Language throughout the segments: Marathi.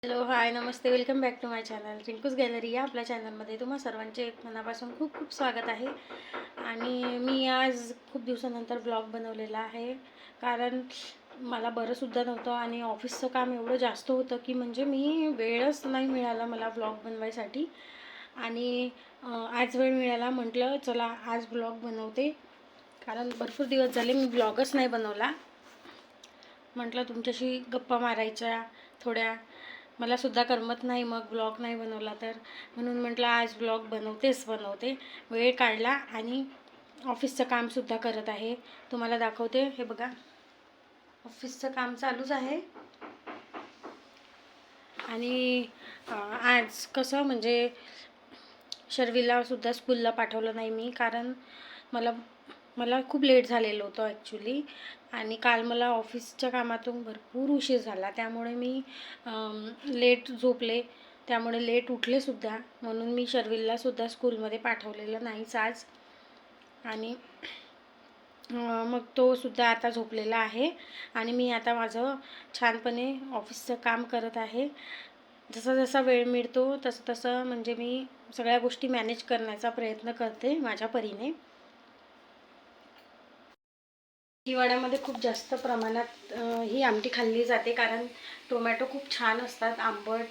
हॅलो, हाय, नमस्ते. Welcome back to my channel Rinku's gallery. या आपल्या चॅनलमध्ये तुम्हा सर्वांचे मनापासून खूप खूप स्वागत आहे. आणि मी आज खूप दिवसानंतर ब्लॉग बनवलेला आहे, कारण मला बरंसुद्धा नव्हतं आणि ऑफिसचं काम एवढं जास्त होतं की म्हणजे मी वेळच नाही मिळाला मला ब्लॉग बनवायसाठी. आणि आज वेळ मिळाला, म्हटलं चला आज ब्लॉग बनवते, कारण भरपूर दिवस झाले मी ब्लॉगच नाही बनवला. म्हटलं तुमच्याशी गप्पा मारायच्या थोड्या, मला सुद्धा करमत नाही मग ब्लॉग नाही बनवला तर, म्हणून म्हटलं आज ब्लॉग बनवते. वेळ काढला आणि ऑफिसचं कामसुद्धा करत आहे. तुम्हाला दाखवते. हे बघा, ऑफिसचं काम चालूच आहे. आणि आज कसं म्हणजे शर्वीलासुद्धा स्कूलला पाठवलं नाही मी, कारण मला मला खूप लेट झालेलं होतं ॲक्च्युली. आणि काल मला ऑफिसच्या कामातून भरपूर उशीर झाला, त्यामुळे मी लेट झोपले, त्यामुळे लेट उठलेसुद्धा, म्हणून मी शर्विललासुद्धा स्कूलमध्ये पाठवलेलं नाहीच आज. आणि मग तोसुद्धा आता झोपलेला आहे आणि मी आता माझं छानपणे ऑफिसचं काम करत आहे. जसा जसा वेळ मिळतो तसं तसं म्हणजे मी सगळ्या गोष्टी मॅनेज करण्याचा प्रयत्न करते माझ्या परीने. हिवाळ्यामध्ये खूप जास्त प्रमाणात ही आमटी खाल्ली जाते, कारण टोमॅटो खूप छान असतात, आंबट,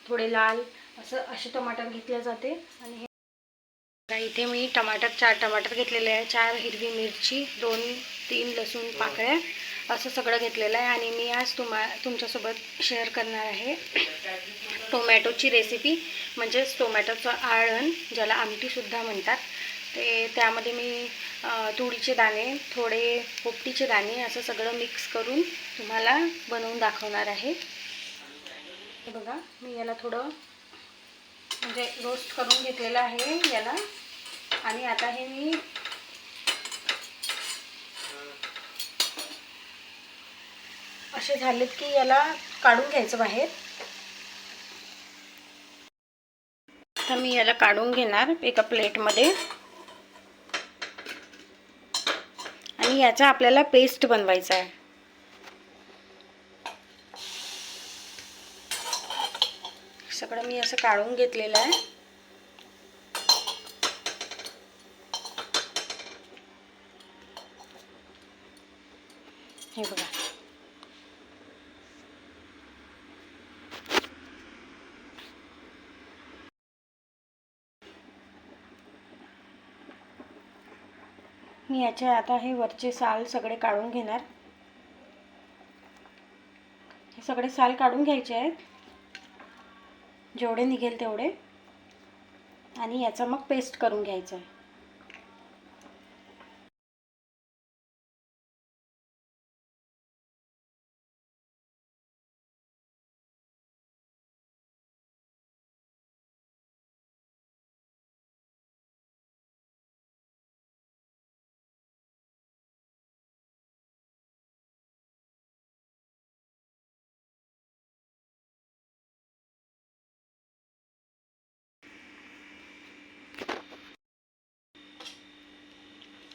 थोडे लाल, असे टमाटर घेतले जाते. आणि इथे मी चार टमाटर घेतलेले आहे, 4 हिरवी मिरची, 2-3 लसूण पाकळ्या, असं सगळं घेतलेलं आहे. आणि मी आज तुमच्यासोबत शेअर करणार आहे टोमॅटोची रेसिपी, म्हणजेच टोमॅटोचं आळण, ज्याला आमटीसुद्धा म्हणतात. त्यामध्ये मी तुरीचे दाणे, थोडे पोपटीचे दाणे, असं सगळं मिक्स करून तुम्हाला बनवून दाखवणार आहे. हे बघा, मी याला थोडं म्हणजे रोस्ट करून घेतलेलं आहे याला. आणि आता हे मी असे झालेत की याला काढून घ्यायचं बाहेर. आता मी याला काढून घेणार एका प्लेटमध्ये. आणि याचा आपल्याला पेस्ट बनवायचा आहे. सगळं मी असं काढून घेतलेलं आहे. हे बघा, मी याचे आता हे वरचे साल सगळे काढून घेणार. हे सगळे साल काढून घ्यायचे आहेत, जेवढे निघेल तेवढे. आणि याचा मग पेस्ट करून घ्यायचं आहे.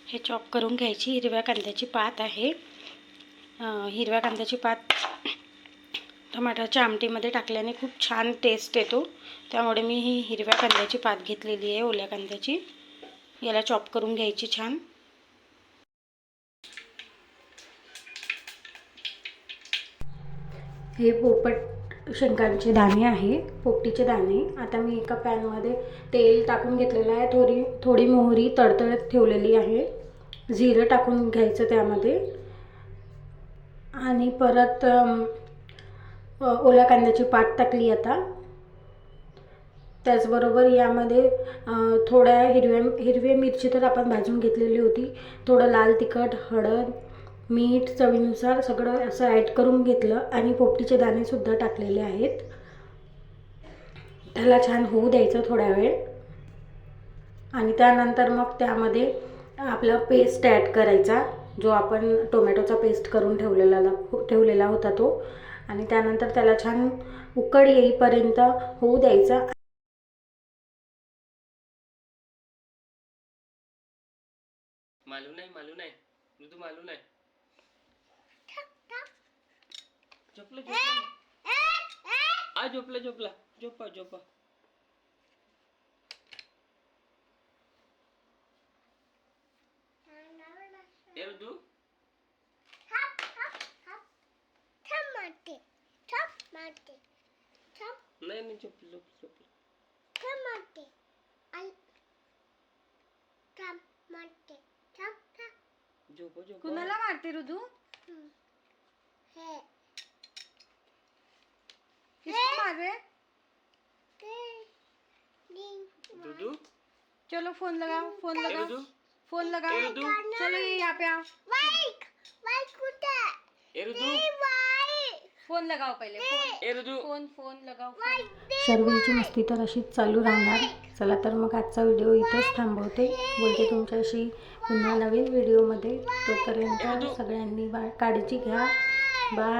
हे चॉप करून घ्यायची हिरव्या कांद्याची पात आहे. हिरव्या कांद्याची पात टमाटरच्या आमटीमध्ये टाकल्याने खूप छान टेस्ट येतो, त्यामुळे मी ही हिरव्या कांद्याची पात घेतलेली आहे, ओल्या कांद्याची. याला चॉप करून घ्यायची छान. हे पोपट शेंगांचे दाणे आहे, पोपटीचे दाणे. आता मी एका पॅनमध्ये तेल टाकून घेतलेलं आहे, थोडी मोहरी तडतडत ठेवलेली आहे, जिरं टाकून घ्यायचं त्यामध्ये. आणि परत ओल्या कांद्याची पात टाकली. आता त्याचबरोबर यामध्ये थोड्या हिरवी मिरची तर आपण भाजून घेतलेली होती, थोडं लाल तिखट, हळद, मीठ चवीनुसार सगळं असं ॲड करून घेतलं. आणि पोपटीचे दाणेसुद्धा टाकलेले आहेत. त्याला छान होऊ द्यायचं थोड्या वेळ. आणि त्यानंतर मग त्यामध्ये आपला पेस्ट ॲड करायचा, जो आपण टोमॅटोचा पेस्ट करून ठेवलेला होता तो. आणि त्यानंतर त्याला छान उकळ येईपर्यंत होऊ द्यायचा. मालू नाही ऋतू मालू नाही झोपलं हा झोपला झोपला झोपा झोपा. ए ऋतू नाही नाही झोपलं झोपलं झोपलं. झोपा झोपा. कुणाला मारते ऋतू? किसको मार रहे? ऋतू चलो फोन लगाओ, फोन ए लगाओ, ऋतू फोन लगाओ. ए ऋतू चलो ये यहाँ पे आओ. ए ऋतू फोन लगाओ पहिले. ए ऋतू. फोन लगाओ. शर्विलची मस्ती तर अशीच चालू राहणार. चला तर मग आजचा व्हिडिओ इथेच थांबवते. बोलते तुमच्याशी पुन्हा नवीन व्हिडिओमध्ये. तोपर्यंत सगळ्यांनी काळजी घ्या. बाय.